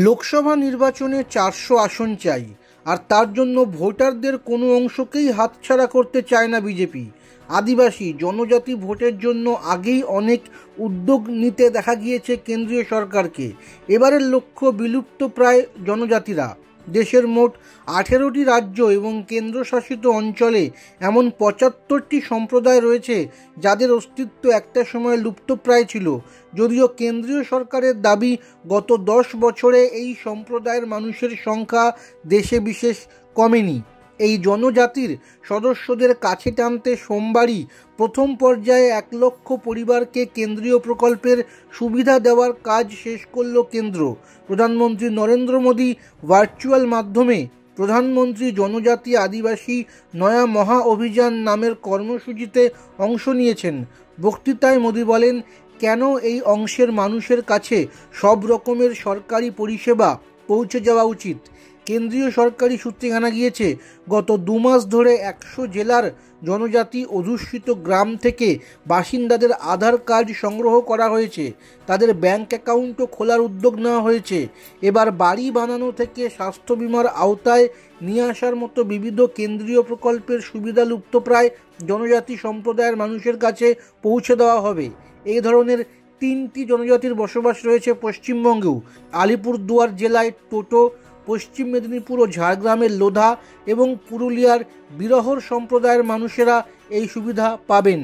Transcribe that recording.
লোকসভা নির্বাচনে 400 আসন চাই, আর তার জন্য ভোটারদের কোনো অংশকেই হাতছাড়া করতে চায় না বিজেপি। আদিবাসী জনজাতি ভোটের জন্য আগেই অনেক উদ্যোগ নিতে দেখা গিয়েছে কেন্দ্রীয় সরকারকে। এবারের লক্ষ্য বিলুপ্তপ্রায় জনজাতিরা। দেশের মোট 18টি রাজ্য এবং কেন্দ্রশাসিত অঞ্চলে এমন 75টি সম্প্রদায় রয়েছে যাদের অস্তিত্ব একটা সময় লুপ্তপ্রায় ছিল। যদিও কেন্দ্রীয় সরকারের দাবি, গত 10 বছরে এই সম্প্রদায়ের মানুষের সংখ্যা দেশে বিশেষ কমেনি। এই জনজাতির সদস্যদের কাছে টানতে সোমবারই প্রথম পর্যায়ে 1 লক্ষ পরিবারকে কেন্দ্রীয় প্রকল্পের সুবিধা দেওয়ার কাজ শেষ করল কেন্দ্র। প্রধানমন্ত্রী নরেন্দ্র মোদী ভার্চুয়াল মাধ্যমে প্রধানমন্ত্রী জনজাতি আদিবাসী নয়া মহা অভিযান নামের কর্মসূচিতে অংশ নিয়েছেন। বক্তৃতায় মোদী বলেন, কেন এই অংশের মানুষের কাছে সব রকমের সরকারি পরিষেবা পৌঁছে যাওয়া উচিত। কেন্দ্রীয় সরকারি সূত্রে জানা গিয়েছে, গত 2 মাস ধরে 100 জেলার জনজাতি অধ্যুষিত গ্রাম থেকে বাসিন্দাদের আধার কার্ড সংগ্রহ করা হয়েছে। তাদের ব্যাংক অ্যাকাউন্টও খোলার উদ্যোগ নেওয়া হয়েছে। এবার বাড়ি বানানো থেকে স্বাস্থ্য বিমার আওতায় নিয়ে আসার মতো বিবিধ কেন্দ্রীয় প্রকল্পের সুবিধা লুপ্তপ্রায় জনজাতি সম্প্রদায়ের মানুষের কাছে পৌঁছে দেওয়া হবে। এই ধরনের 3টি জনজাতির বসবাস রয়েছে পশ্চিমবঙ্গেও। আলিপুরদুয়ার জেলায় টোটো, পশ্চিম মেদিনীপুর ও ঝাড়গ্রামের লোধা এবং পুরুলিয়ার বিরহর সম্প্রদায়ের মানুষেরা এই সুবিধা পাবেন।